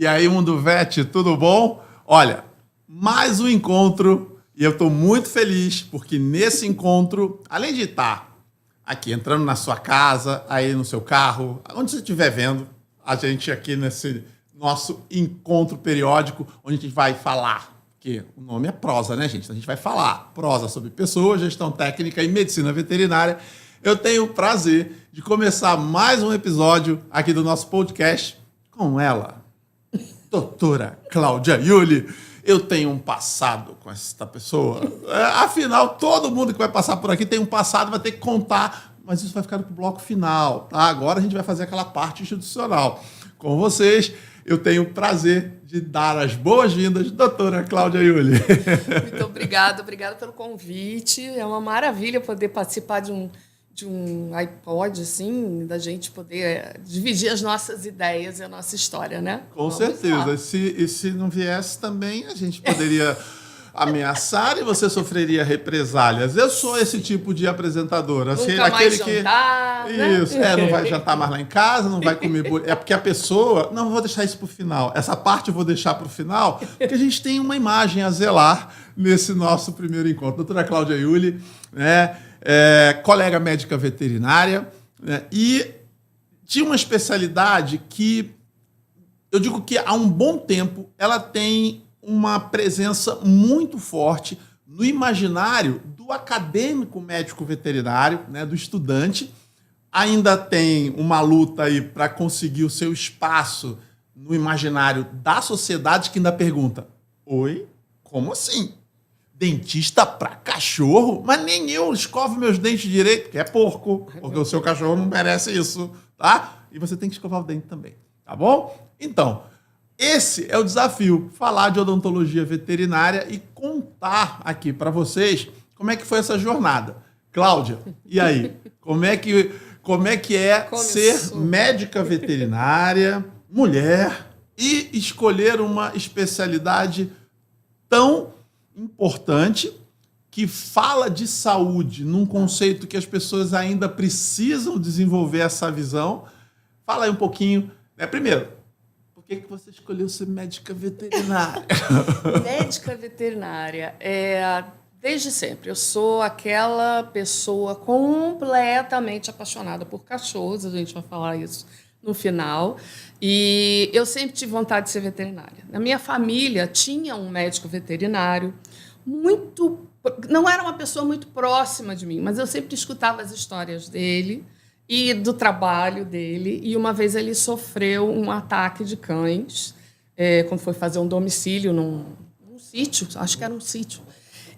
E aí, Munduvete, tudo bom? Olha, mais um encontro e eu estou muito feliz porque nesse encontro, além de estar aqui entrando na sua casa, aí no seu carro, onde você estiver vendo, a gente aqui nesse nosso encontro periódico, onde a gente vai falar, porque o nome é prosa, né, gente? A gente vai falar prosa sobre pessoas, gestão técnica e medicina veterinária. Eu tenho o prazer de começar mais um episódio aqui do nosso podcast com ela, doutora Cláudia Iuli. Eu tenho um passado com esta pessoa. Afinal, todo mundo que vai passar por aqui tem um passado, vai ter que contar, mas isso vai ficar no bloco final, tá? Agora a gente vai fazer aquela parte institucional. Com vocês, eu tenho o prazer de dar as boas-vindas, doutora Cláudia Iuli. Muito obrigada pelo convite. É uma maravilha poder participar de um iPod, assim, da gente poder dividir as nossas ideias e a nossa história, né? Com certeza. E se não viesse também, a gente poderia ameaçar e você sofreria represálias. Eu sou esse tipo de apresentadora. Nunca mais jantar, né? Isso, não vai jantar mais lá em casa, não vai comer... É porque a pessoa... Não, vou deixar isso para o final. Essa parte eu vou deixar para o final, porque a gente tem uma imagem a zelar nesse nosso primeiro encontro. Doutora Cláudia Iuli, né? Colega médica veterinária, né? E tinha uma especialidade que eu digo que há um bom tempo ela tem uma presença muito forte no imaginário do acadêmico médico veterinário, né? Do estudante. Ainda tem uma luta aí para conseguir o seu espaço no imaginário da sociedade, que ainda pergunta: oi, como assim? Dentista para cachorro? Mas nem eu escovo meus dentes direito, porque é porco, porque o seu cachorro não merece isso, tá? E você tem que escovar o dente também, tá bom? Então, esse é o desafio, falar de odontologia veterinária e contar aqui para vocês como é que foi essa jornada. Cláudia, e aí? Como é que é ser médica veterinária, mulher, e escolher uma especialidade tão importante, que fala de saúde num conceito que as pessoas ainda precisam desenvolver essa visão? Fala aí um pouquinho, né? Primeiro, por que você escolheu ser médica veterinária? Médica veterinária, desde sempre. Eu sou aquela pessoa completamente apaixonada por cachorros, a gente vai falar isso no final. E eu sempre tive vontade de ser veterinária. Na minha família tinha um médico veterinário, não era uma pessoa muito próxima de mim, mas eu sempre escutava as histórias dele e do trabalho dele. E uma vez ele sofreu um ataque de cães, quando foi fazer um domicílio num sítio, acho que era um sítio.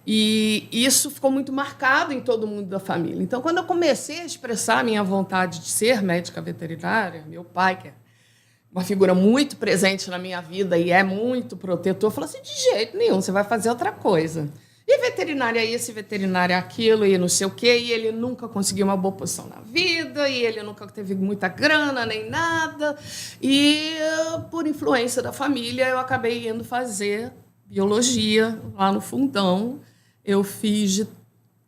E isso ficou muito marcado em todo mundo da família. Então, quando eu comecei a expressar a minha vontade de ser médica veterinária, meu pai, que é uma figura muito presente na minha vida e é muito protetor, falou assim: de jeito nenhum, você vai fazer outra coisa. E veterinária isso, veterinária aquilo, e não sei o quê. E ele nunca conseguiu uma boa posição na vida, e ele nunca teve muita grana, nem nada. E, por influência da família, eu acabei indo fazer biologia lá no Fundão. Eu fiz de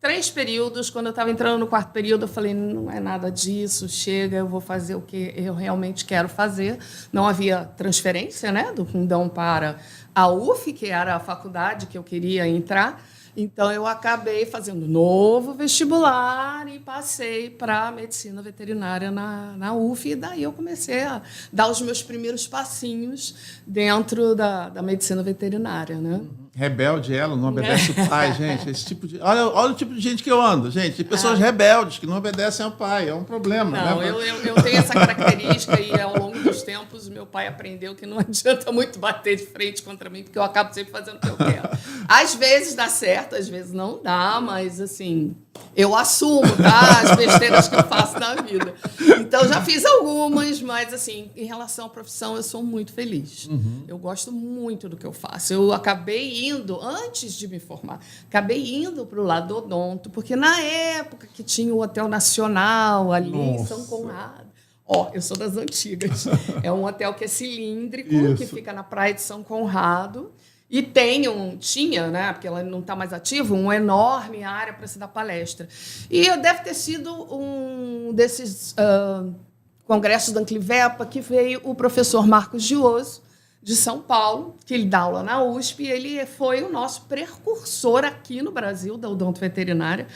3 períodos. Quando eu estava entrando no 4º período, eu falei: não é nada disso, chega, eu vou fazer o que eu realmente quero fazer. Não havia transferência, né, do Fundão para a UF, que era a faculdade que eu queria entrar. Então, eu acabei fazendo novo vestibular e passei para medicina veterinária na UF. E daí eu comecei a dar os meus primeiros passinhos dentro da medicina veterinária, né? Rebelde ela, não obedece o pai, gente. Esse tipo de... olha o tipo de gente que eu ando, gente. Pessoas rebeldes que não obedecem ao pai. É um problema. Não, né? eu tenho essa característica e, ao longo dos tempos, meu pai aprendeu que não adianta muito bater de frente contra mim, porque eu acabo sempre fazendo o que eu quero. Às vezes dá certo, às vezes não dá, mas, assim, eu assumo, tá? As besteiras que eu faço na vida. Então, já fiz algumas, mas, assim, em relação à profissão, eu sou muito feliz. Eu gosto muito do que eu faço. Eu acabei indo, antes de me formar, acabei indo para o lado odonto, porque na época que tinha o Hotel Nacional ali em São Conrado, eu sou das antigas, é um hotel que é cilíndrico, que fica na praia de São Conrado, e tinha, né, porque ela não está mais ativa, uma enorme área para se dar palestra. E deve ter sido um desses congressos da Anclivepa que veio o professor Marcos Gioso, de São Paulo, que ele dá aula na USP, e ele foi o nosso precursor aqui no Brasil da odontoveterinária.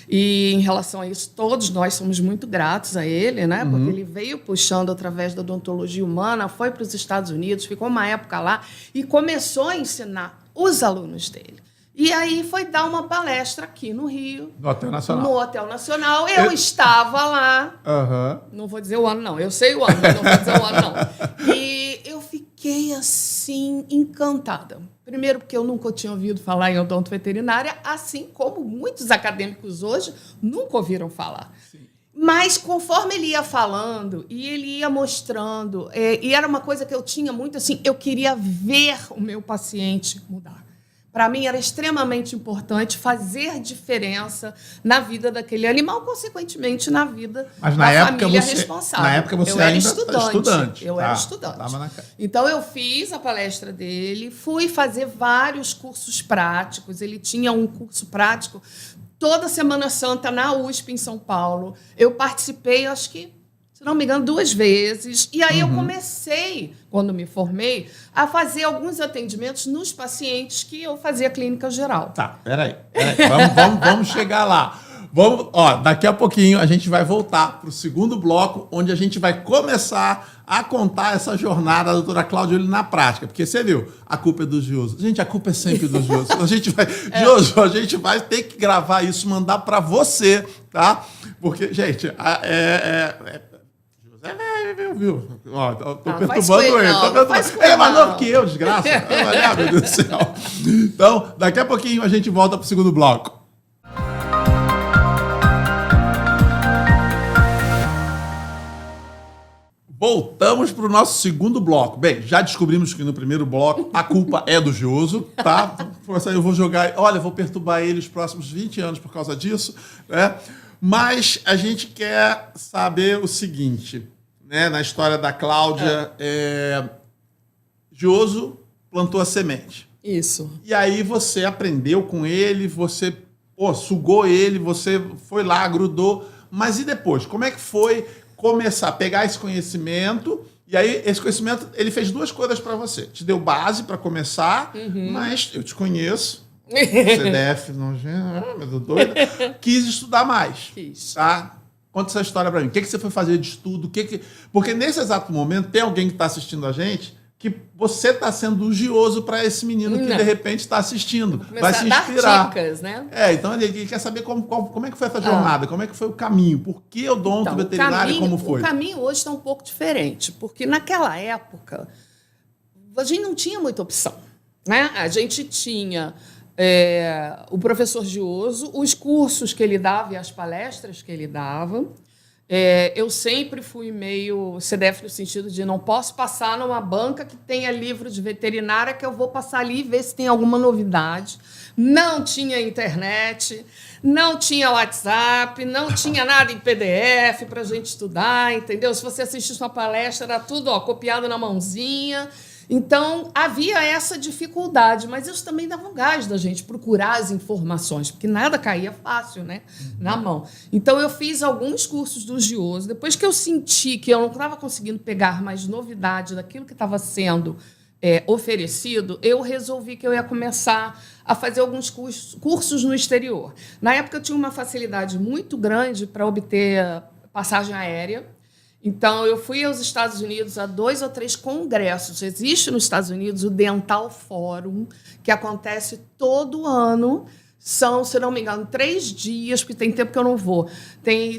E em relação a isso, todos nós somos muito gratos a ele, né? Porque ele veio puxando através da odontologia humana, foi para os Estados Unidos, ficou uma época lá e começou a ensinar os alunos dele. E aí foi dar uma palestra aqui no Rio. No Hotel Nacional. No Hotel Nacional. Eu estava lá. Não vou dizer o ano, não. Eu sei o ano, mas não vou dizer o ano, não. E eu fiquei, assim, encantada. Primeiro, porque eu nunca tinha ouvido falar em odontoveterinária, assim como muitos acadêmicos hoje nunca ouviram falar. Sim. Mas, conforme ele ia falando e ele ia mostrando, e era uma coisa que eu tinha muito, assim, eu queria ver o meu paciente mudar. Para mim, era extremamente importante fazer diferença na vida daquele animal, consequentemente, na vida da família responsável. Na época, você ainda era estudante. Eu era estudante. Então, eu fiz a palestra dele, fui fazer vários cursos práticos. Ele tinha um curso prático toda Semana Santa na USP, em São Paulo. Eu participei, acho que, se não me engano, 2 vezes. E aí eu comecei, quando me formei, a fazer alguns atendimentos nos pacientes que eu fazia clínica geral. Tá, peraí. Vamos chegar lá. Daqui a pouquinho a gente vai voltar para o segundo bloco, onde a gente vai começar a contar essa jornada da doutora Cláudia Iuli na prática. Porque você viu, a culpa é do Gioso. Gente, a culpa é sempre do Gioso. Gioso, a gente vai ter que gravar isso, mandar para você, tá? Porque, gente, viu? Ó, tô perturbando ele. Ele é mais novo que eu, desgraça. Olha, meu Deus do céu. Então, daqui a pouquinho a gente volta pro segundo bloco. Voltamos para o nosso segundo bloco. Bem, já descobrimos que no primeiro bloco a culpa é do Gioso, tá? Eu vou jogar... Olha, eu vou perturbar ele os próximos 20 anos por causa disso, né? Mas a gente quer saber o seguinte, né? Na história da Cláudia, Gioso plantou a semente. Isso. E aí você aprendeu com ele, você sugou ele, você foi lá, grudou. Mas e depois? Como é que foi começar a pegar esse conhecimento? E aí, esse conhecimento, ele fez 2 coisas para você. Te deu base para começar, mas eu te conheço. CDF, meu doido. Quis estudar mais. Quis. Tá? Conta essa história para mim. O que você foi fazer de estudo? Porque nesse exato momento, tem alguém que está assistindo a gente que você está sendo o Gioso para esse menino que, de repente, está assistindo. Vai se inspirar. Dicas, né? Então ele quer saber como é que foi essa jornada, como é que foi o caminho, por que odontoveterinária, como foi? O caminho hoje está um pouco diferente, porque naquela época a gente não tinha muita opção, né? A gente tinha o professor Gioso, os cursos que ele dava e as palestras que ele dava. Eu sempre fui meio CDF no sentido de não posso passar numa banca que tenha livro de veterinária que eu vou passar ali e ver se tem alguma novidade. Não tinha internet, não tinha WhatsApp, não tinha nada em PDF para a gente estudar, entendeu? Se você assistisse uma palestra, era tudo copiado na mãozinha. Então, havia essa dificuldade, mas isso também dava um gás da gente procurar as informações, porque nada caía fácil, né, na mão. Então, eu fiz alguns cursos do Gioso. Depois que eu senti que eu não estava conseguindo pegar mais novidade daquilo que estava sendo oferecido, eu resolvi que eu ia começar a fazer alguns cursos no exterior. Na época, eu tinha uma facilidade muito grande para obter passagem aérea. Então, eu fui aos Estados Unidos a 2 ou 3 congressos. Existe nos Estados Unidos o Dental Forum, que acontece todo ano. São, se não me engano, 3 dias, porque tem tempo que eu não vou.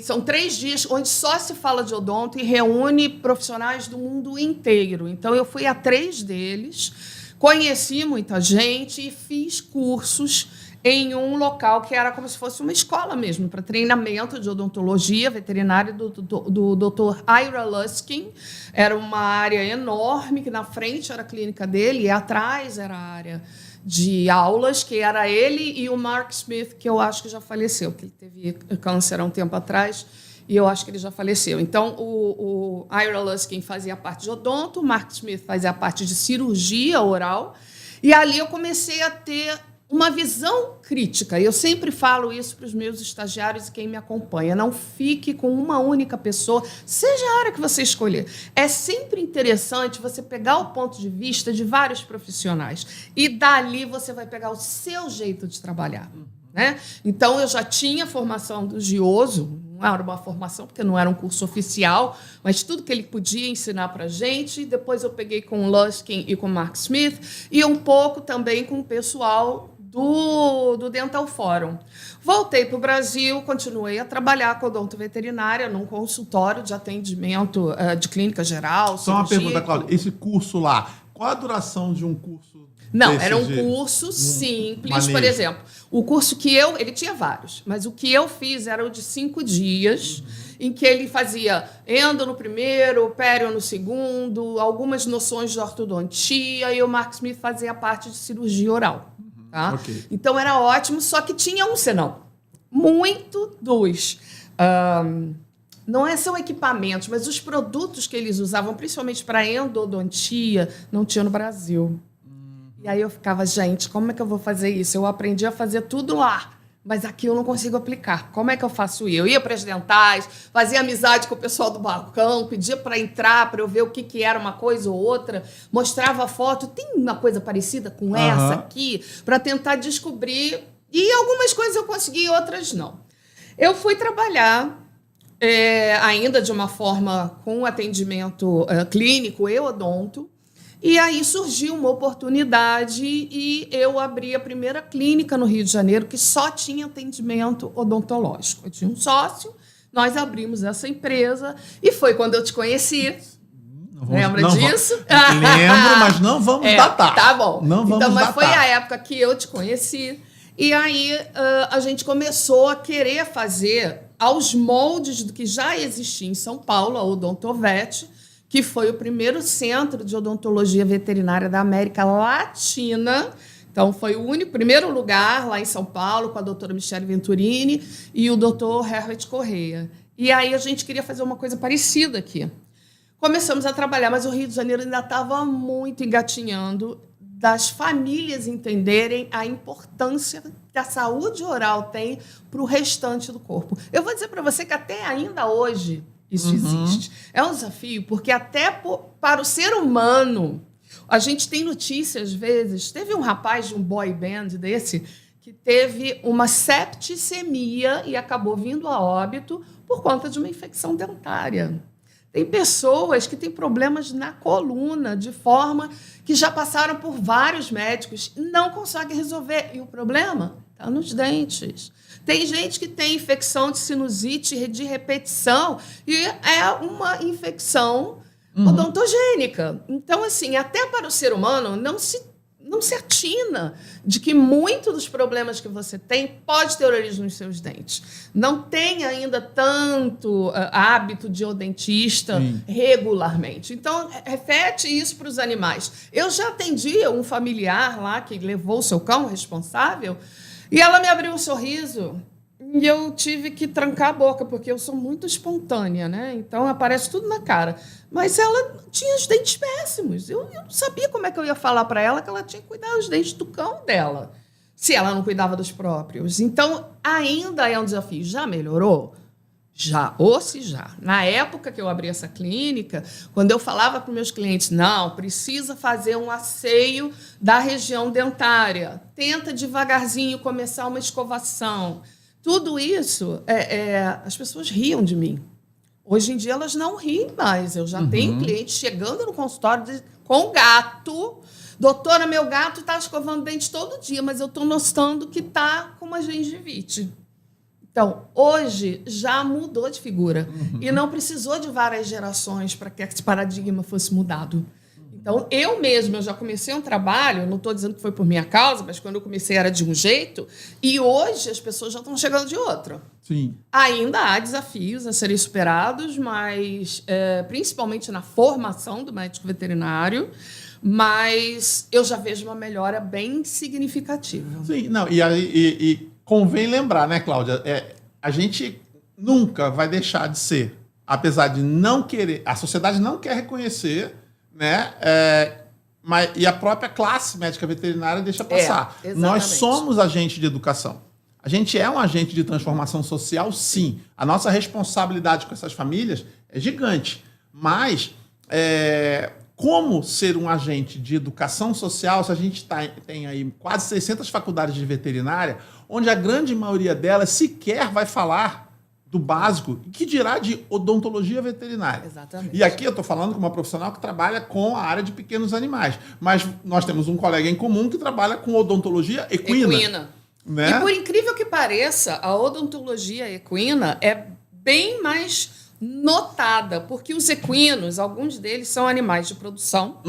São 3 dias onde só se fala de odonto e reúne profissionais do mundo inteiro. Então, eu fui a 3 deles, conheci muita gente e fiz cursos em um local que era como se fosse uma escola mesmo, para treinamento de odontologia veterinária do Dr. Ira Luskin. Era uma área enorme, que na frente era a clínica dele e atrás era a área de aulas, que era ele e o Mark Smith, que eu acho que já faleceu, que ele teve câncer há um tempo atrás, e eu acho que ele já faleceu. Então, o Ira Luskin fazia a parte de odonto, o Mark Smith fazia a parte de cirurgia oral, e ali eu comecei a ter uma visão crítica. Eu sempre falo isso para os meus estagiários e quem me acompanha. Não fique com uma única pessoa, seja a área que você escolher. É sempre interessante você pegar o ponto de vista de vários profissionais e dali você vai pegar o seu jeito de trabalhar. Né? Então, eu já tinha formação do Gioso, não era uma formação porque não era um curso oficial, mas tudo que ele podia ensinar para a gente. Depois eu peguei com o Luskin e com o Mark Smith e um pouco também com o pessoal do Dental Forum. Voltei para o Brasil, continuei a trabalhar com odontoveterinária num consultório de atendimento de clínica geral. Só uma pergunta, Cláudia. Esse curso lá, qual a duração de um curso? Não, era um curso simples, por exemplo. O curso que ele tinha vários, mas o que eu fiz era o de 5 dias, em que ele fazia endo no primeiro, pério no segundo, algumas noções de ortodontia, e o Mark Smith fazia a parte de cirurgia oral. Tá? Okay. Então, era ótimo, só que tinha um senão. Muito dos... não são equipamentos, mas os produtos que eles usavam, principalmente para endodontia, não tinha no Brasil. E aí eu ficava, gente, como é que eu vou fazer isso? Eu aprendi a fazer tudo lá, mas aqui eu não consigo aplicar. Como é que eu faço isso? Eu ia para as dentais, fazia amizade com o pessoal do balcão, pedia para entrar, para eu ver o que era uma coisa ou outra, mostrava a foto, tem uma coisa parecida com essa aqui, para tentar descobrir. E algumas coisas eu consegui, outras não. Eu fui trabalhar ainda de uma forma com atendimento clínico e odonto. E aí surgiu uma oportunidade e eu abri a primeira clínica no Rio de Janeiro que só tinha atendimento odontológico. Eu tinha um sócio, nós abrimos essa empresa e foi quando eu te conheci. Lembra disso? Lembro, mas não vamos datar. Tá bom. Não vamos mas datar. Foi a época que eu te conheci. E aí a gente começou a querer fazer aos moldes do que já existia em São Paulo, a Odontovet, que foi o primeiro centro de odontologia veterinária da América Latina. Então, foi o primeiro lugar lá em São Paulo, com a doutora Michele Venturini e o doutor Herbert Correia. E aí a gente queria fazer uma coisa parecida aqui. Começamos a trabalhar, mas o Rio de Janeiro ainda estava muito engatinhando das famílias entenderem a importância que a saúde oral tem para o restante do corpo. Eu vou dizer para você que até ainda hoje isso existe. É um desafio, porque até para o ser humano, a gente tem notícias, às vezes, teve um rapaz de um boy band desse que teve uma septicemia e acabou vindo a óbito por conta de uma infecção dentária. Tem pessoas que têm problemas na coluna, de forma que já passaram por vários médicos e não conseguem resolver. E o problema está nos dentes. Tem gente que tem infecção de sinusite de repetição e é uma infecção odontogênica. Então, assim, até para o ser humano, não se atina de que muitos dos problemas que você tem pode ter origem nos seus dentes. Não tem ainda tanto hábito de ir ao dentista regularmente. Então, reflete isso para os animais. Eu já atendi um familiar lá que levou o seu cão responsável e ela me abriu um sorriso e eu tive que trancar a boca, porque eu sou muito espontânea, né? Então, aparece tudo na cara. Mas ela tinha os dentes péssimos. Eu não sabia como é que eu ia falar para ela que ela tinha que cuidar dos dentes do cão dela, se ela não cuidava dos próprios. Então, ainda é um desafio. Já melhorou? Já, ou se já. Na época que eu abri essa clínica, quando eu falava para os meus clientes, não, precisa fazer um asseio da região dentária, tenta devagarzinho começar uma escovação. Tudo isso, as pessoas riam de mim. Hoje em dia, elas não riem mais. Eu já tenho clientes chegando no consultório com gato. Doutora, meu gato está escovando dente todo dia, mas eu estou notando que está com uma gengivite. Então, hoje já mudou de figura e não precisou de várias gerações para que esse paradigma fosse mudado. Então, eu já comecei um trabalho, não estou dizendo que foi por minha causa, mas quando eu comecei era de um jeito, e hoje as pessoas já estão chegando de outro. Sim. Ainda há desafios a serem superados, mas principalmente na formação do médico veterinário, mas eu já vejo uma melhora bem significativa. Sim, não, e convém lembrar, né, Cláudia? A gente nunca vai deixar de ser, apesar de não querer, a sociedade não quer reconhecer, né, E a própria classe médica veterinária deixa passar. exatamente. Nós somos agente de educação. A gente é um agente de transformação social, sim. A nossa responsabilidade com essas famílias é gigante. Mas como ser um agente de educação social se a gente tem aí quase 600 faculdades de veterinária, onde a grande maioria delas sequer vai falar do básico, e que dirá de odontologia veterinária. Exatamente. E aqui eu estou falando com uma profissional que trabalha com a área de pequenos animais. Mas nós temos um colega em comum que trabalha com odontologia equina. Né? E por incrível que pareça, a odontologia equina é bem mais notada, porque os equinos, alguns deles são animais de produção,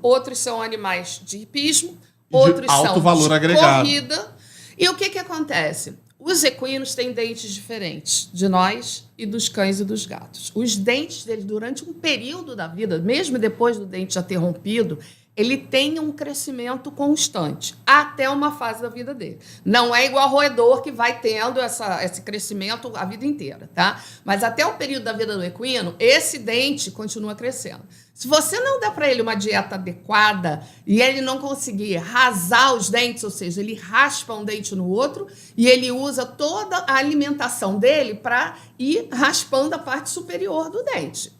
outros são animais de hipismo, outros alto são valor de agregado. corrida. E o que acontece? Os equinos têm dentes diferentes de nós e dos cães e dos gatos. Os dentes deles, durante um período da vida, mesmo depois do dente já ter rompido, ele tem um crescimento constante até uma fase da vida dele. Não é igual ao roedor que vai tendo esse crescimento a vida inteira, tá? Mas até o período da vida do equino, esse dente continua crescendo. Se você não der para ele uma dieta adequada e ele não conseguir rasar os dentes, ou seja, ele raspa um dente no outro e ele usa toda a alimentação dele para ir raspando a parte superior do dente.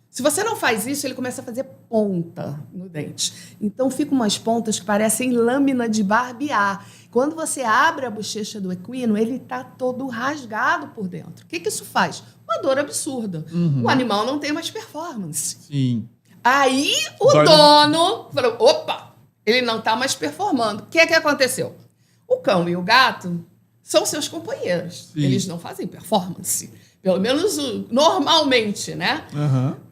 Se você não faz isso, ele começa a fazer ponta no dente. Então, ficam umas pontas que parecem lâmina de barbear. Quando você abre a bochecha do equino, ele está todo rasgado por dentro. O que isso faz? Uma dor absurda. O animal não tem mais performance. Sim. Aí, o dono falou, opa, ele não está mais performando. O que aconteceu? O cão e o gato são seus companheiros. Sim. Eles não fazem performance. Pelo menos normalmente, né?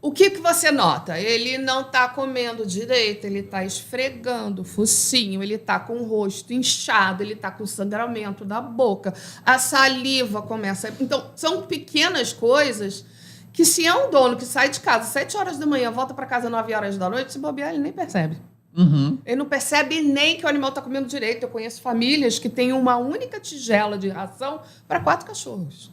O que você nota? Ele não está comendo direito, ele está esfregando o focinho, ele está com o rosto inchado, ele está com sangramento da boca, a saliva começa... Então, são pequenas coisas que se é um dono que sai de casa às 7 horas da manhã, volta para casa às 9 horas da noite, se bobear, ele nem percebe. Ele não percebe nem que o animal está comendo direito. Eu conheço famílias que têm uma única tigela de ração para 4 cachorros.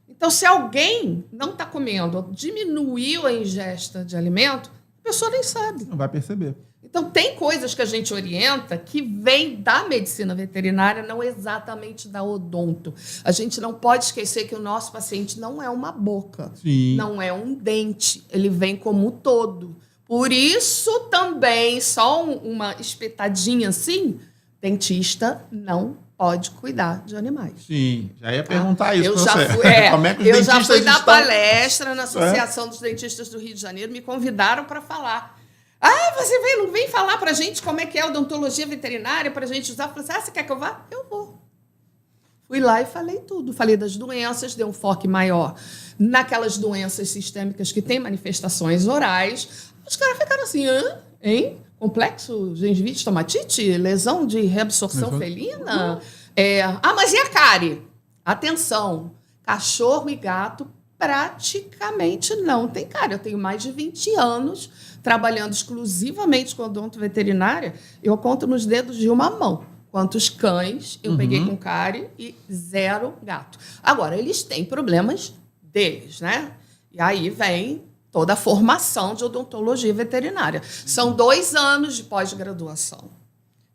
Então, se alguém não está comendo ou diminuiu a ingesta de alimento, a pessoa nem sabe. Não vai perceber. Então, tem coisas que a gente orienta que vêm da medicina veterinária, não exatamente da odonto. A gente não pode esquecer que o nosso paciente não é uma boca, Sim. não é um dente. Ele vem como um todo. Por isso, também, só uma espetadinha assim, dentista não pode cuidar de animais. Sim, já ia perguntar isso para você. Como é que os eu já fui dar estão... palestra na Associação dos Dentistas do Rio de Janeiro, me convidaram para falar. Você não vem falar para a gente como é que é a odontologia veterinária para a gente usar? Eu falei assim, você quer que eu vá? Eu vou. Fui lá e falei tudo. Falei das doenças, dei um foco maior naquelas doenças sistêmicas que têm manifestações orais. Os caras ficaram assim, hein? Complexo gengivite, estomatite, lesão de reabsorção felina. Mas e a cárie? Atenção, cachorro e gato praticamente não tem cárie. Eu tenho mais de 20 anos trabalhando exclusivamente com odonto veterinária. Eu conto nos dedos de uma mão quantos cães eu peguei com cárie e 0 gato. Agora, eles têm problemas deles, né? E aí vem toda a formação de odontologia veterinária. São 2 anos de pós-graduação.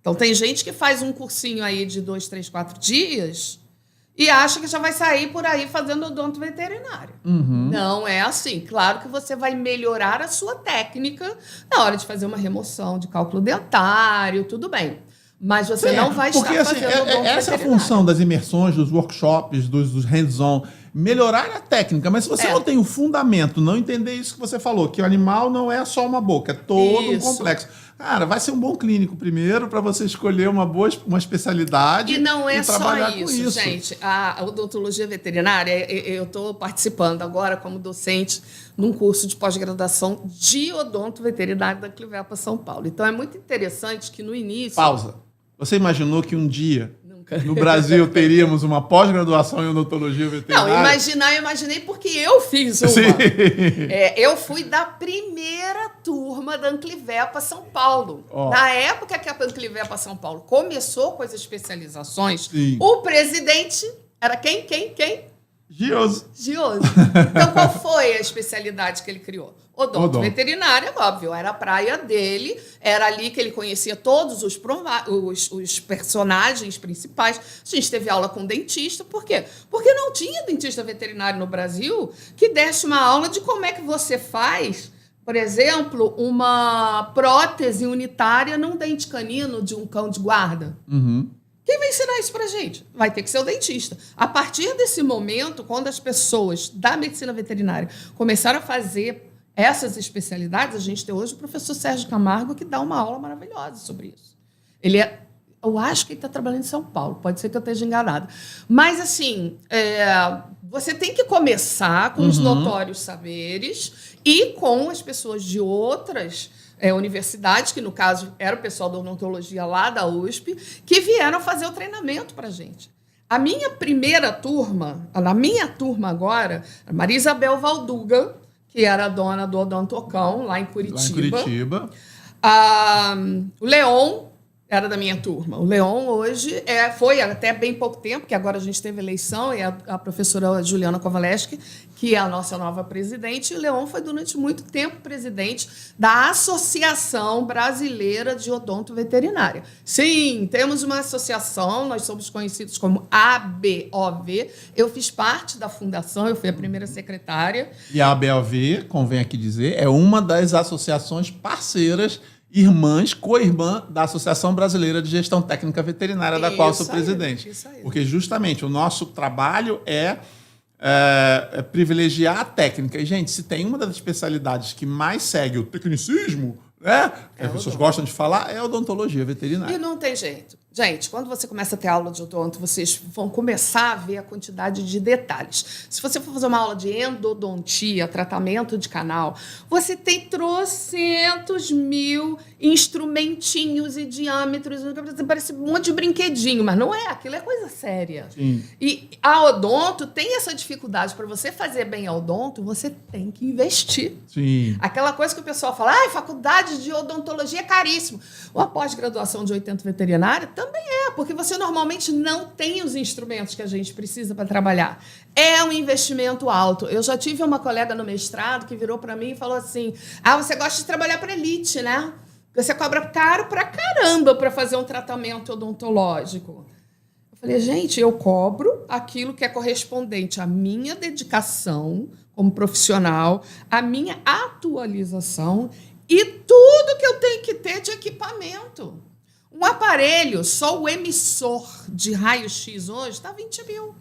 Então, tem gente que faz um cursinho aí de 2, 3, 4 dias e acha que já vai sair por aí fazendo odonto veterinário. Não é assim. Claro que você vai melhorar a sua técnica na hora de fazer uma remoção de cálculo dentário, tudo bem. Mas você não vai estar fazendo odonto veterinário. Essa é a função das imersões, dos workshops, dos hands-on. Melhorar a técnica, mas se você não tem o fundamento, não entender isso que você falou, que o animal não é só uma boca, é todo um complexo. Cara, vai ser um bom clínico primeiro para você escolher uma especialidade e não é e trabalhar só com isso. Gente. A odontologia veterinária, eu estou participando agora como docente num curso de pós-graduação de odonto veterinário da Clivepa São Paulo. Então, é muito interessante que no início... Pausa. Você imaginou que um dia... No Brasil, teríamos uma pós-graduação em odontologia veterinária? Não, eu imaginei porque eu fiz uma. Eu fui da primeira turma da Anclivepa São Paulo. Na época que a Anclivepa São Paulo começou com as especializações, o presidente era quem? Gioso. Então, qual foi especialidade que ele criou? Odonto veterinária, óbvio, era a praia dele, era ali que ele conhecia todos os personagens principais. A gente teve aula com dentista, por quê? Porque não tinha dentista veterinário no Brasil que desse uma aula de como é que você faz, por exemplo, uma prótese unitária num dente canino de um cão de guarda. Quem vai ensinar isso pra gente? Vai ter que ser o dentista. A partir desse momento, quando as pessoas da medicina veterinária começaram a fazer essas especialidades, a gente tem hoje o professor Sérgio Camargo, que dá uma aula maravilhosa sobre isso. Eu acho que ele está trabalhando em São Paulo, pode ser que eu esteja enganada. Mas, assim, você tem que começar com os notórios saberes e com as pessoas de outras universidades, que no caso era o pessoal da odontologia lá da USP, que vieram fazer o treinamento para a gente. A minha primeira turma, na minha turma agora, a Maria Isabel Valduga, que era a dona do Odontocão, lá em Curitiba. O Leon era da minha turma. O Leon hoje foi até bem pouco tempo, que agora a gente teve eleição, e a professora Juliana Kovaleski, que é a nossa nova presidente, e o Leon foi durante muito tempo presidente da Associação Brasileira de Odonto Veterinária. Sim, temos uma associação, nós somos conhecidos como ABOV. Eu fiz parte da fundação, eu fui a primeira secretária. E a ABOV, convém aqui dizer, é uma das associações parceiras, irmãs, co-irmã da Associação Brasileira de Gestão Técnica Veterinária, da qual eu sou presidente. Isso aí. Porque justamente o nosso trabalho é privilegiar a técnica. E, gente, se tem uma das especialidades que mais segue o tecnicismo, que as pessoas gostam de falar, é a odontologia veterinária. E não tem jeito. Gente, quando você começa a ter aula de odonto, vocês vão começar a ver a quantidade de detalhes. Se você for fazer uma aula de endodontia, tratamento de canal, você tem trocentos mil instrumentinhos e diâmetros, parece um monte de brinquedinho, mas não é, aquilo é coisa séria. Sim. E a odonto tem essa dificuldade. Para você fazer bem a odonto, você tem que investir. Sim. Aquela coisa que o pessoal fala, faculdade de odontologia é caríssimo. Uma pós-graduação de odonto veterinária também porque você normalmente não tem os instrumentos que a gente precisa para trabalhar. É um investimento alto. Eu já tive uma colega no mestrado que virou para mim e falou assim, você gosta de trabalhar para elite, né? Você cobra caro pra caramba para fazer um tratamento odontológico. Eu falei, gente, eu cobro aquilo que é correspondente à minha dedicação como profissional, à minha atualização e tudo que eu tenho que ter de equipamento. Um aparelho, só o emissor de raio-x hoje, está 20 mil.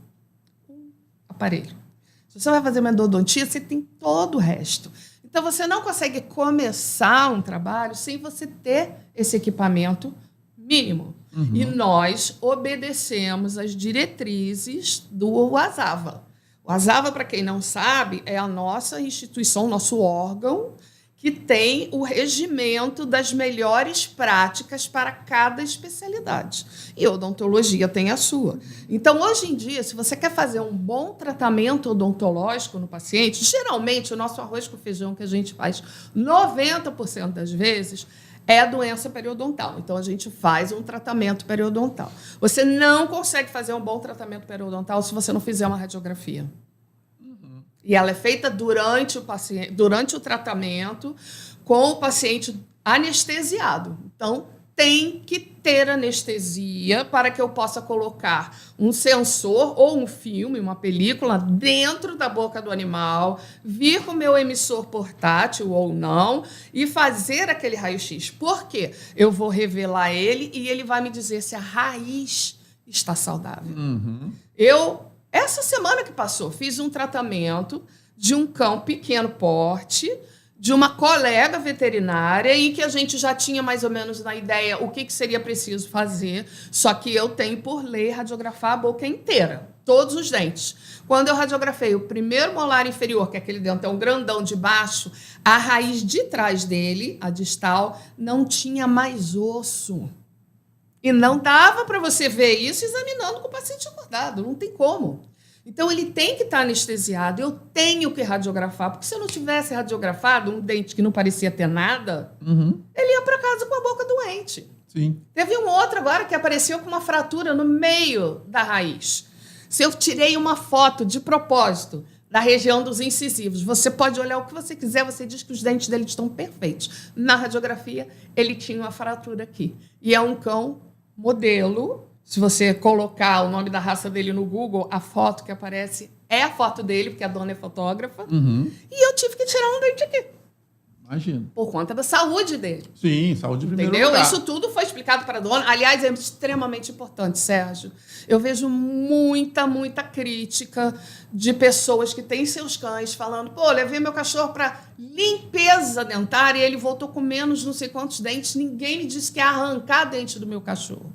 Um aparelho. Se você vai fazer uma endodontia, você tem todo o resto. Então, você não consegue começar um trabalho sem você ter esse equipamento mínimo. E nós obedecemos às diretrizes do ASAVA. O ASAVA, para quem não sabe, é a nossa instituição, nosso órgão, que tem o regimento das melhores práticas para cada especialidade. E a odontologia tem a sua. Então, hoje em dia, se você quer fazer um bom tratamento odontológico no paciente, geralmente o nosso arroz com feijão que a gente faz 90% das vezes é doença periodontal. Então, a gente faz um tratamento periodontal. Você não consegue fazer um bom tratamento periodontal se você não fizer uma radiografia. E ela é feita durante o tratamento, com o paciente anestesiado. Então, tem que ter anestesia para que eu possa colocar um sensor ou um filme, uma película, dentro da boca do animal, vir com o meu emissor portátil ou não e fazer aquele raio-x. Por quê? Eu vou revelar ele e ele vai me dizer se a raiz está saudável. Essa semana que passou, fiz um tratamento de um cão pequeno porte, de uma colega veterinária, em que a gente já tinha mais ou menos na ideia o que seria preciso fazer, só que eu tenho, por lei, radiografar a boca inteira, todos os dentes. Quando eu radiografei o primeiro molar inferior, que é aquele dentão grandão de baixo, a raiz de trás dele, a distal, não tinha mais osso. E não dava para você ver isso examinando com o paciente acordado, não tem como. Então, ele tem que estar anestesiado, eu tenho que radiografar, porque se eu não tivesse radiografado um dente que não parecia ter nada, ele ia para casa com a boca doente. Sim. Teve um outro agora que apareceu com uma fratura no meio da raiz. Se eu tirei uma foto de propósito da região dos incisivos. Você pode olhar o que você quiser, você diz que os dentes dele estão perfeitos. Na radiografia, ele tinha uma fratura aqui. E é um cão modelo. Se você colocar o nome da raça dele no Google, a foto que aparece é a foto dele, porque a dona é fotógrafa. E eu tive que tirar um dente aqui. Imagino. Por conta da saúde dele. Sim, saúde em primeiro Entendeu? lugar. Isso tudo foi explicado para a dona. Aliás, é extremamente importante, Sérgio. Eu vejo muita crítica de pessoas que têm seus cães falando, pô, levei meu cachorro para limpeza dentária e ele voltou com menos não sei quantos dentes. Ninguém me disse que ia arrancar dente do meu cachorro.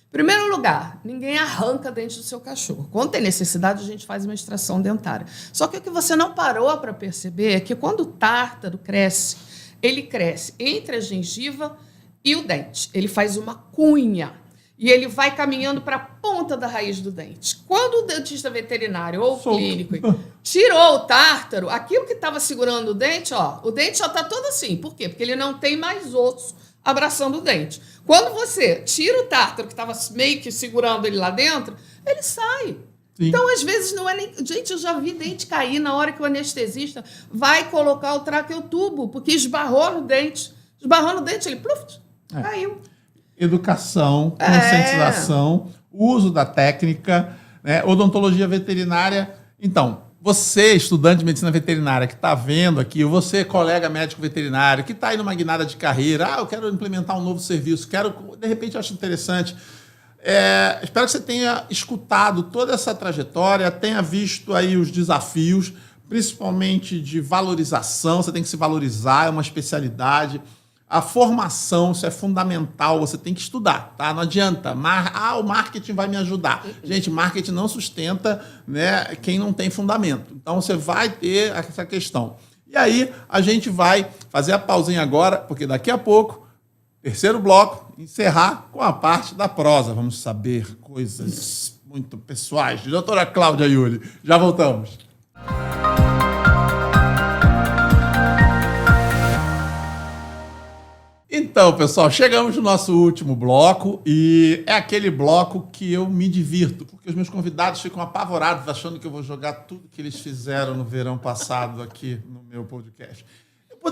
Em primeiro lugar, ninguém arranca dente do seu cachorro. Quando tem necessidade, a gente faz uma extração dentária. Só que o que você não parou para perceber é que quando o tártaro cresce, ele cresce entre a gengiva e o dente. Ele faz uma cunha e ele vai caminhando para a ponta da raiz do dente. Quando o dentista veterinário ou o clínico tirou o tártaro, aquilo que estava segurando o dente já está todo assim. Por quê? Porque ele não tem mais osso abraçando o dente. Quando você tira o tártaro que estava meio que segurando ele lá dentro, ele sai. Sim. Então, às vezes, não é nem... Gente, eu já vi dente cair na hora que o anestesista vai colocar o traqueotubo, porque esbarrou no dente. Esbarrou no dente, ele caiu. Educação, conscientização, uso da técnica, né? Odontologia veterinária. Então, você, estudante de medicina veterinária, que está vendo aqui, ou você, colega médico veterinário, que está aí numa guinada de carreira, eu quero implementar um novo serviço, de repente, acho interessante. Espero que você tenha escutado toda essa trajetória, tenha visto aí os desafios, principalmente de valorização, você tem que se valorizar, é uma especialidade. A formação, isso é fundamental, você tem que estudar, tá? Não adianta. O marketing vai me ajudar. Gente, marketing não sustenta, né, quem não tem fundamento. Então, você vai ter essa questão. E aí, a gente vai fazer a pausinha agora, porque daqui a pouco, terceiro bloco, encerrar com a parte da prosa. Vamos saber coisas muito pessoais de doutora Cláudia Iuli. Já voltamos. Então, pessoal, chegamos no nosso último bloco e é aquele bloco que eu me divirto, porque os meus convidados ficam apavorados achando que eu vou jogar tudo que eles fizeram no verão passado aqui no meu podcast. Eu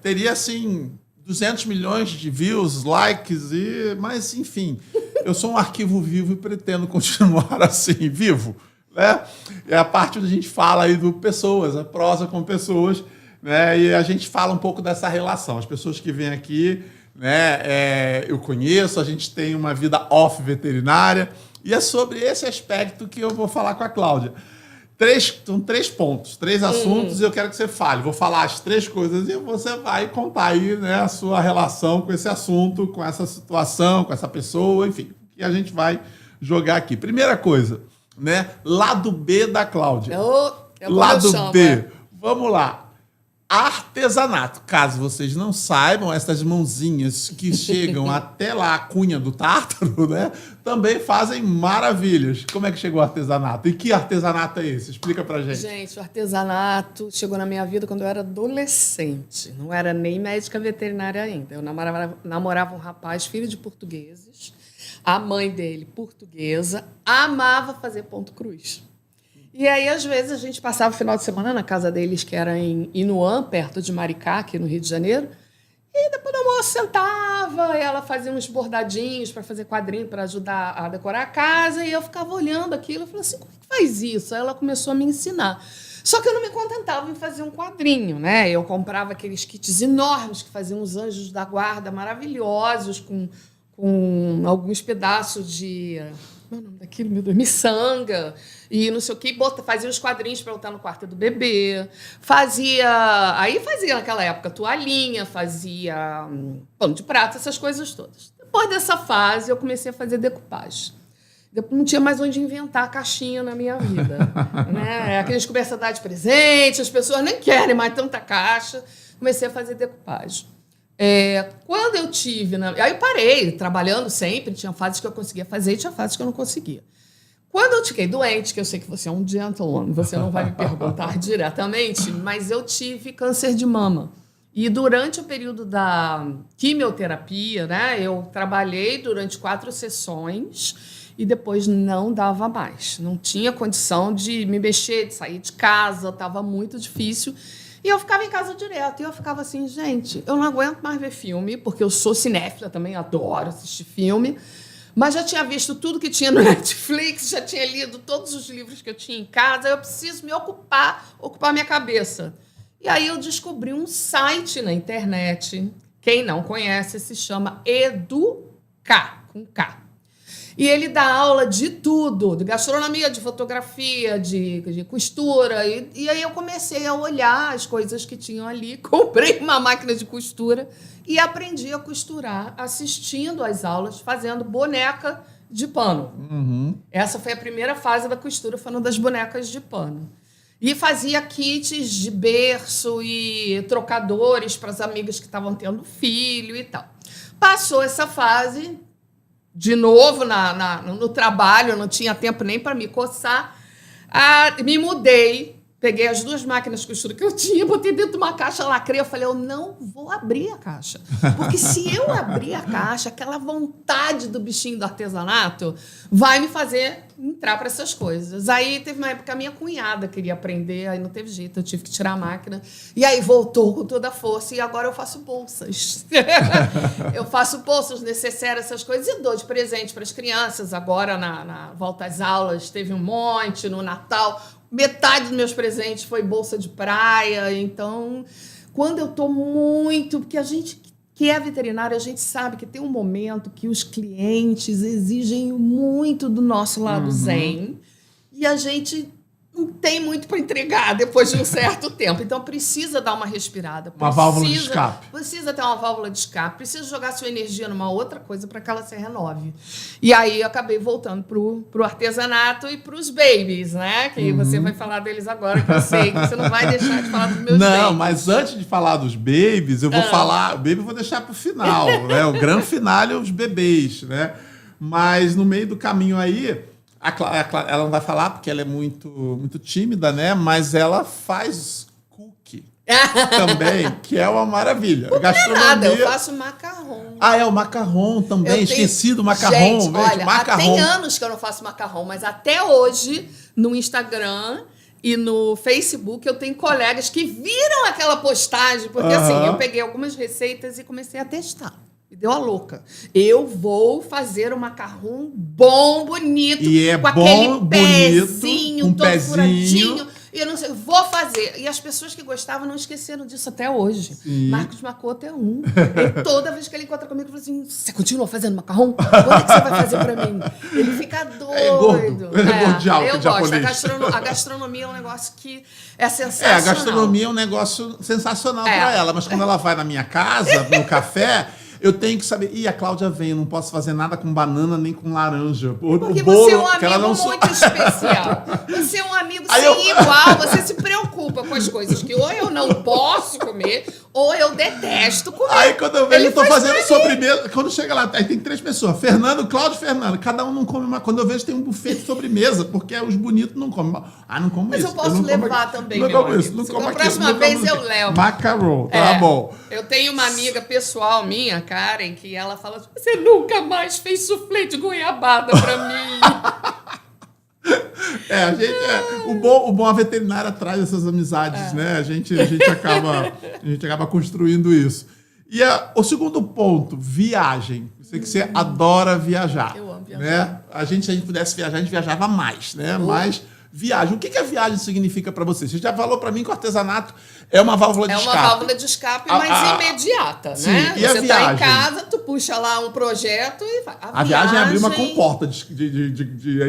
teria assim 200 milhões de views, likes, mas enfim, eu sou um arquivo vivo e pretendo continuar assim, vivo, né? É a parte onde a gente fala aí do pessoas, a prosa com pessoas, né? E a gente fala um pouco dessa relação. As pessoas que vêm aqui, né, eu conheço, a gente tem uma vida off veterinária, e é sobre esse aspecto que eu vou falar com a Cláudia. São 3 pontos, 3 assuntos, e eu quero que você fale. Vou falar as 3 coisas e você vai contar aí, né, a sua relação com esse assunto, com essa situação, com essa pessoa, enfim, que a gente vai jogar aqui. Primeira coisa, né, lado B da Cláudia. Lado B. Vamos lá. Artesanato. Caso vocês não saibam, essas mãozinhas que chegam até lá a cunha do tártaro, né, também fazem maravilhas. Como é que chegou o artesanato? E que artesanato é esse? Explica pra gente. Gente, o artesanato chegou na minha vida quando eu era adolescente. Não era nem médica veterinária ainda. Eu namorava um rapaz, filho de portugueses. A mãe dele, portuguesa, amava fazer ponto cruz. E aí, às vezes, a gente passava o final de semana na casa deles, que era em Inuã, perto de Maricá, aqui no Rio de Janeiro. E depois do almoço sentava, ela fazia uns bordadinhos para fazer quadrinho, para ajudar a decorar a casa. E eu ficava olhando aquilo e falei assim, como é que faz isso? Aí ela começou a me ensinar. Só que eu não me contentava em fazer um quadrinho, né? Eu comprava aqueles kits enormes que faziam os anjos da guarda maravilhosos, com alguns pedaços de... Qual é o nome daquilo, meu Deus? Miçanga. E não sei o quê. Fazia os quadrinhos para botar no quarto do bebê. Aí fazia naquela época toalhinha, fazia pano de prata, essas coisas todas. Depois dessa fase, eu comecei a fazer decupagem. Depois não tinha mais onde inventar a caixinha na minha vida. Né? Aqueles comerciais de presente, as pessoas nem querem mais tanta caixa. Comecei a fazer decupagem. Quando eu tive... Aí eu parei, trabalhando sempre, tinha fases que eu conseguia fazer e tinha fases que eu não conseguia. Quando eu fiquei doente, que eu sei que você é um gentleman, você não vai me perguntar diretamente, mas eu tive câncer de mama. E durante o período da quimioterapia, né, eu trabalhei durante 4 sessões e depois não dava mais. Não tinha condição de me mexer, de sair de casa, estava muito difícil. E eu ficava em casa direto. E eu ficava assim, gente, eu não aguento mais ver filme, porque eu sou cinéfila também, adoro assistir filme. Mas já tinha visto tudo que tinha no Netflix, já tinha lido todos os livros que eu tinha em casa. Eu preciso me ocupar minha cabeça. E aí eu descobri um site na internet. Quem não conhece, se chama Educar, com K. E ele dá aula de tudo, de gastronomia, de fotografia, de costura. E aí eu comecei a olhar as coisas que tinham ali, comprei uma máquina de costura e aprendi a costurar assistindo às aulas, fazendo boneca de pano. Uhum. Essa foi a primeira fase da costura, foi uma das bonecas de pano. E fazia kits de berço e trocadores para as amigas que estavam tendo filho e tal. Passou essa fase... De novo, no trabalho, eu não tinha tempo nem para me coçar. Me mudei, peguei as 2 máquinas de costura que eu tinha, botei dentro de uma caixa, lacrei. Eu falei, eu não vou abrir a caixa. Porque se eu abrir a caixa, aquela vontade do bichinho do artesanato vai me fazer entrar para essas coisas. Aí teve uma época que a minha cunhada queria aprender, aí não teve jeito, eu tive que tirar a máquina. E aí voltou com toda a força e agora eu faço bolsas. Eu faço bolsas, necessárias, essas coisas, e dou de presente para as crianças. Agora, na volta às aulas, teve um monte, no Natal. Metade dos meus presentes foi bolsa de praia. Então, quando eu estou muito... Porque a gente que é veterinário, a gente sabe que tem um momento que os clientes exigem muito do nosso lado zen. E a gente não tem muito para entregar depois de um certo tempo. Então, precisa dar uma respirada. Uma válvula de escape. Precisa ter uma válvula de escape. Precisa jogar sua energia numa outra coisa para que ela se renove. E aí, eu acabei voltando pro artesanato e pros babies, né? Que você vai falar deles agora, que eu sei que você não vai deixar de falar dos meus babies. Não, mas antes de falar dos babies, eu vou falar... O baby eu vou deixar pro final, né? O grande final é os bebês, né? Mas no meio do caminho aí... Ela não vai falar porque ela é muito tímida, né? Mas ela faz cookie também, que é uma maravilha. Gastronomia... Nada, eu faço macarrão. É o macarrão também. Esqueci do macarrão. Gente, olha, macarrão. Tem anos que eu não faço macarrão, mas até hoje, no Instagram e no Facebook, eu tenho colegas que viram aquela postagem, porque assim, eu peguei algumas receitas e comecei a testar. Me deu a louca. Eu vou fazer um macarrão bom, bonito. E é com bom, aquele pezinho, bonito, todo furadinho. E eu não sei, vou fazer. E as pessoas que gostavam não esqueceram disso até hoje. Sim. Marcos Macoto é um. E toda vez que ele encontra comigo, ele fala assim, você continua fazendo macarrão? Quando é que você vai fazer pra mim? Ele fica doido. É gordo. Ele é gordial, eu japonês. gosto. A gastronomia é um negócio que é sensacional. A gastronomia é um negócio sensacional pra ela. Mas quando ela vai na minha casa, no café... Eu tenho que saber... a Cláudia vem, eu não posso fazer nada com banana nem com laranja. Porque o bolo, você é um amigo não muito especial. Você é um amigo sem igual. Você se preocupa com as coisas que ou eu não posso comer, ou eu detesto comer. Aí quando eu vejo, eu tô fazendo sobremesa. Quando chega lá, aí tem 3 pessoas. Fernando, Cláudio e Fernando. Cada um não come uma... Quando eu vejo, tem um buffet de sobremesa, porque os bonitos não comem. Não como Mas isso. Mas eu posso levar também, não meu como isso, não amigo. como A próxima vez eu levo. Macarrão, tá bom. Eu tenho uma amiga pessoal minha, Karen, que ela fala assim, você nunca mais fez soufflé de goiabada pra mim. O bom a veterinária traz essas amizades, né? A gente acaba construindo isso. E o segundo ponto, viagem. Eu sei que você adora viajar. Eu amo viajar. Né? Se a gente pudesse viajar, a gente viajava mais, né? Mas viagem, o que a viagem significa para você? Você já falou para mim que o artesanato é uma válvula de escape. É uma válvula de escape, mas imediata, sim, né? E a você viagem? Tá em casa, tu puxa lá um projeto e vai. A viagem é abrir uma comporta de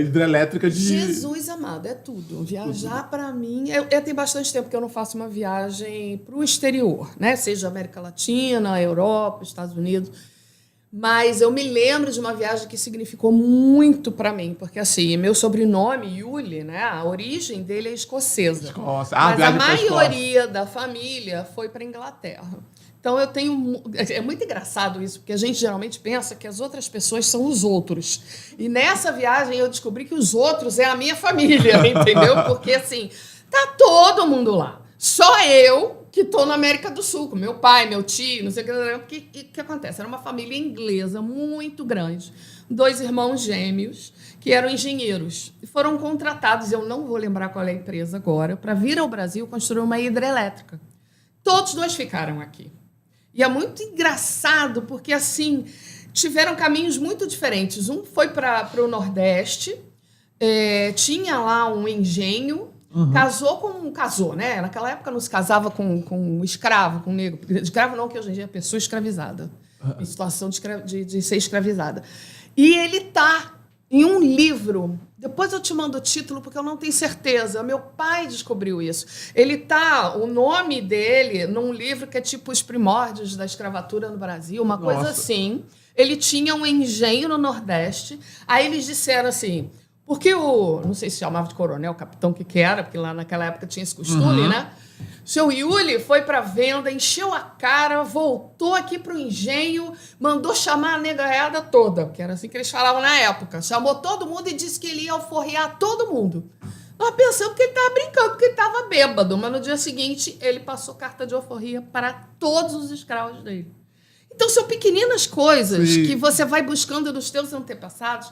hidrelétrica de... Jesus amado, é tudo. Viajar para mim... Eu tenho bastante tempo que eu não faço uma viagem para o exterior, né? Seja América Latina, Europa, Estados Unidos. Mas eu me lembro de uma viagem que significou muito para mim, porque assim, meu sobrenome, Yuli, né, a origem dele é escocesa. Mas a maioria da família foi para a Inglaterra. Então eu tenho... É muito engraçado isso, porque a gente geralmente pensa que as outras pessoas são os outros. E nessa viagem eu descobri que os outros é a minha família, entendeu? Porque assim, tá todo mundo lá. Só eu que estou na América do Sul, com meu pai, meu tio, não sei o que. O que acontece? Era uma família inglesa muito grande, 2 irmãos gêmeos que eram engenheiros e foram contratados, eu não vou lembrar qual é a empresa agora, para vir ao Brasil construir uma hidrelétrica. Todos 2 ficaram aqui. E é muito engraçado porque, assim, tiveram caminhos muito diferentes. Um foi para o Nordeste, tinha lá um engenho, casou, né? Naquela época não se casava com escravo, com negro. Escravo não, que hoje em dia é pessoa escravizada, em situação de ser escravizada. E ele está em um livro, depois eu te mando o título porque eu não tenho certeza, meu pai descobriu isso. O nome dele, num livro que é tipo Os Primórdios da Escravatura no Brasil, uma coisa assim. Ele tinha um engenho no Nordeste, aí eles disseram assim, porque não sei se chamava de coronel, capitão, que era, porque lá naquela época tinha esse costume, né? O seu Iuli foi para venda, encheu a cara, voltou aqui para o engenho, mandou chamar a negaiada toda, que era assim que eles falavam na época. Chamou todo mundo e disse que ele ia alforriar todo mundo. Nós pensamos que ele estava brincando, que ele estava bêbado, mas no dia seguinte ele passou carta de alforria para todos os escravos dele. Então são pequeninas coisas que você vai buscando nos teus antepassados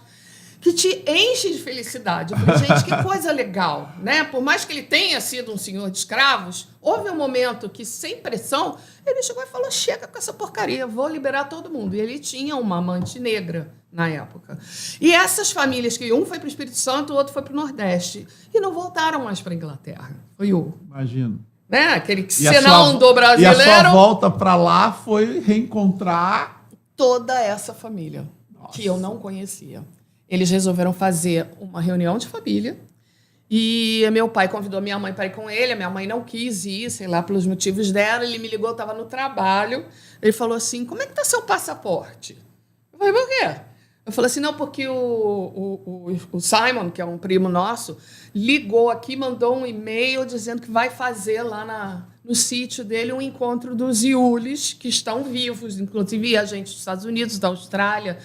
que te enche de felicidade. Eu falei, gente, que coisa legal, né? Por mais que ele tenha sido um senhor de escravos, houve um momento que, sem pressão, ele chegou e falou, chega com essa porcaria, vou liberar todo mundo. E ele tinha uma amante negra na época. E essas famílias, que um foi para o Espírito Santo, o outro foi para o Nordeste, e não voltaram mais para a Inglaterra. Foi Imagino. Né? Aquele senão do brasileiro. E a sua volta para lá foi reencontrar toda essa família. Nossa. Que eu não conhecia. Eles resolveram fazer uma reunião de família e meu pai convidou minha mãe para ir com ele. A minha mãe não quis ir, sei lá, pelos motivos dela. Ele me ligou, eu estava no trabalho. Ele falou assim, como é que está seu passaporte? Eu falei, por quê? Eu falei assim, não, porque o Simon, que é um primo nosso, ligou aqui, mandou um e-mail dizendo que vai fazer lá no sítio dele um encontro dos Iulis, que estão vivos, inclusive a gente dos Estados Unidos, da Austrália,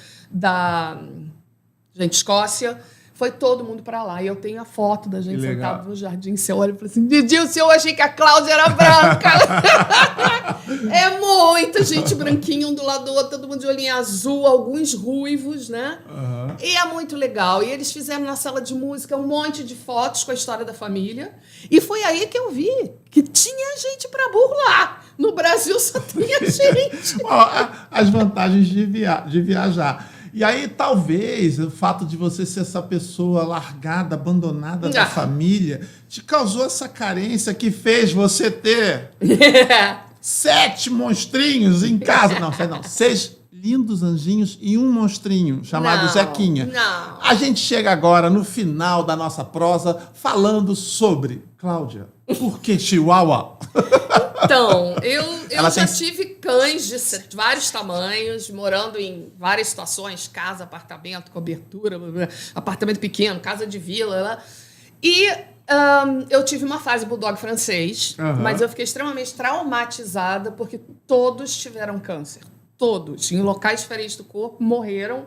Escócia, foi todo mundo para lá. E eu tenho a foto da gente sentada no jardim. Você olha e fala assim, Didilson, eu achei que a Cláudia era branca. É muita gente branquinha, um do lado do outro, todo mundo de olhinho azul, alguns ruivos, né? E é muito legal. E eles fizeram na sala de música um monte de fotos com a história da família. E foi aí que eu vi que tinha gente para burro lá. No Brasil só tinha gente. As vantagens de viajar. E aí, talvez, o fato de você ser essa pessoa largada, abandonada da família, te causou essa carência que fez você ter 7 monstrinhos em casa. Não, 6 lindos anjinhos e um monstrinho chamado Zequinha. Não. A gente chega agora, no final da nossa prosa, falando sobre... Cláudia, por que Chihuahua? Então, eu já tive cães de vários tamanhos, morando em várias situações, casa, apartamento, cobertura, apartamento pequeno, casa de vila. E eu tive uma fase bulldog francês, mas eu fiquei extremamente traumatizada porque todos tiveram câncer. Todos, em locais diferentes do corpo, morreram,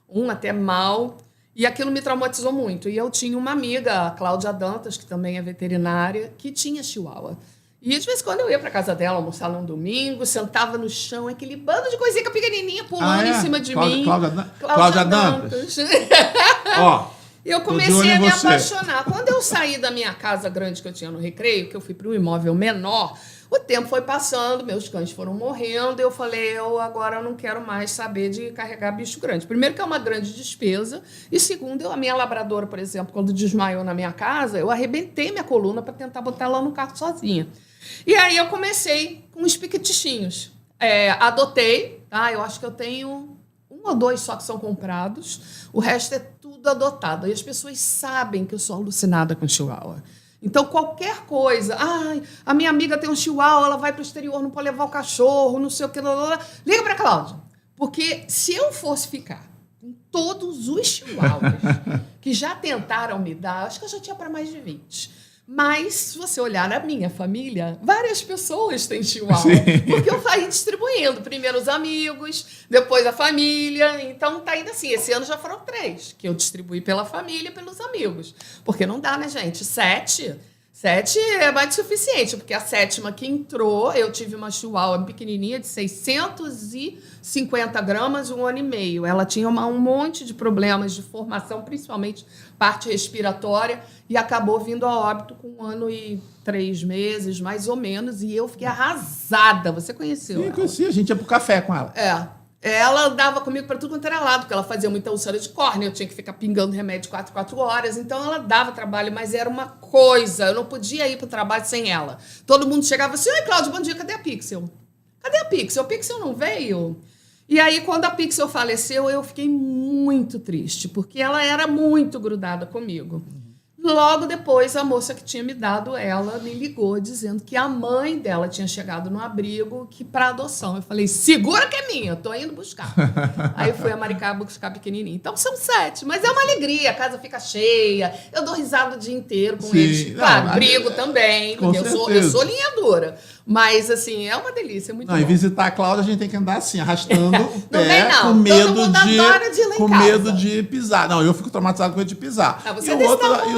um até mal. E aquilo me traumatizou muito. E eu tinha uma amiga, a Cláudia Dantas, que também é veterinária, que tinha chihuahua. E de vez em quando eu ia para casa dela almoçar num domingo, sentava no chão, aquele bando de coisinha pequenininha pulando em cima de mim. Cláudia Dantas. Ó, eu comecei a me apaixonar. Quando eu saí da minha casa grande que eu tinha no Recreio, que eu fui para um imóvel menor, o tempo foi passando, meus cães foram morrendo, eu falei, agora eu não quero mais saber de carregar bicho grande. Primeiro que é uma grande despesa, e segundo, a minha labradora, por exemplo, quando desmaiou na minha casa, eu arrebentei minha coluna para tentar botar ela no carro sozinha. E aí eu comecei com os piquetichinhos. Adotei, tá? Eu acho que eu tenho 1 ou 2 só que são comprados, o resto é tudo adotado. E as pessoas sabem que eu sou alucinada com chihuahua. Então, qualquer coisa, a minha amiga tem um chihuahua, ela vai para o exterior, não pode levar o cachorro, não sei o que, liga para a Cláudia. Porque se eu fosse ficar com todos os chihuahuas que já tentaram me dar, acho que eu já tinha para mais de 20. Mas, se você olhar na minha família, várias pessoas têm chihuahua. Sim. Porque eu fui distribuindo. Primeiro os amigos, depois a família. Então, tá indo assim. Esse ano já foram 3 que eu distribuí pela família e pelos amigos. Porque não dá, né, gente? 7 7 é mais que suficiente, porque a 7ª que entrou, eu tive uma chihuahua pequenininha de 650 gramas, 1 ano e meio. Ela tinha um monte de problemas de formação, principalmente parte respiratória, e acabou vindo a óbito com 1 ano e 3 meses, mais ou menos, e eu fiquei arrasada. Você conheceu ela? Sim, conheci. A gente ia pro café com ela. Ela andava comigo para tudo quanto era lado, porque ela fazia muita úlcera de córnea, eu tinha que ficar pingando remédio 4 horas, então ela dava trabalho, mas era uma coisa, eu não podia ir para o trabalho sem ela. Todo mundo chegava assim, oi, Cláudia, bom dia, cadê a Pixel? Cadê a Pixel? A Pixel não veio? E aí, quando a Pixel faleceu, eu fiquei muito triste, porque ela era muito grudada comigo. Logo depois, a moça que tinha me dado ela me ligou dizendo que a mãe dela tinha chegado no abrigo que para adoção. Eu falei, segura que é minha, eu tô indo buscar. Aí fui a Maricá buscar pequenininho. Então são 7, mas é uma alegria, a casa fica cheia, eu dou risada o dia inteiro com eles. Claro, brigo também, porque eu sou linha dura. Mas, assim, é uma delícia, é muito bom. E visitar a Cláudia, a gente tem que andar assim, arrastando o pé, não vem, não. com medo Todo mundo adora de ir lá em com casa. medo de pisar. Não, eu fico traumatizado com medo de pisar. Você E o outro, e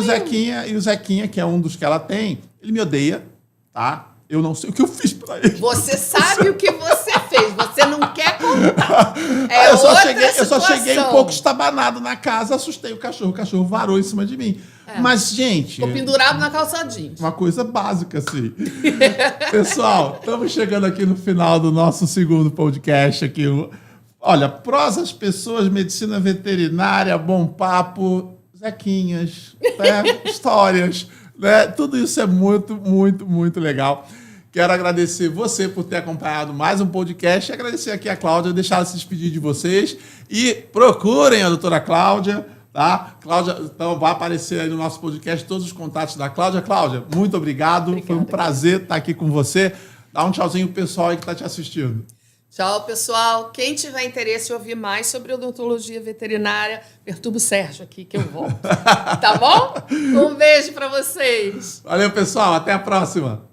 o Zequinha, que é um dos que ela tem, ele me odeia, tá? Eu não sei o que eu fiz pra ele. Você sabe o que você fez, você não quer contar. Eu só cheguei um pouco estabanado na casa, assustei o cachorro varou em cima de mim. Mas, gente... Ficou pendurado na calça jeans. Uma coisa básica, assim. Pessoal, estamos chegando aqui no final do nosso segundo podcast aqui. Olha, prosas, pessoas, medicina veterinária, bom papo, Zequinhas, né? Histórias, né? Tudo isso é muito, muito, muito legal. Quero agradecer você por ter acompanhado mais um podcast e agradecer aqui a Cláudia, deixar ela se despedir de vocês. E procurem a doutora Cláudia, tá? Cláudia, então vai aparecer aí no nosso podcast todos os contatos da Cláudia. Cláudia, muito obrigado. Obrigada. Foi um prazer estar aqui com você. Dá um tchauzinho pro pessoal aí que está te assistindo. Tchau, pessoal. Quem tiver interesse em ouvir mais sobre odontologia veterinária, perturba o Sérgio aqui que eu volto. Tá bom? Um beijo para vocês. Valeu, pessoal. Até a próxima.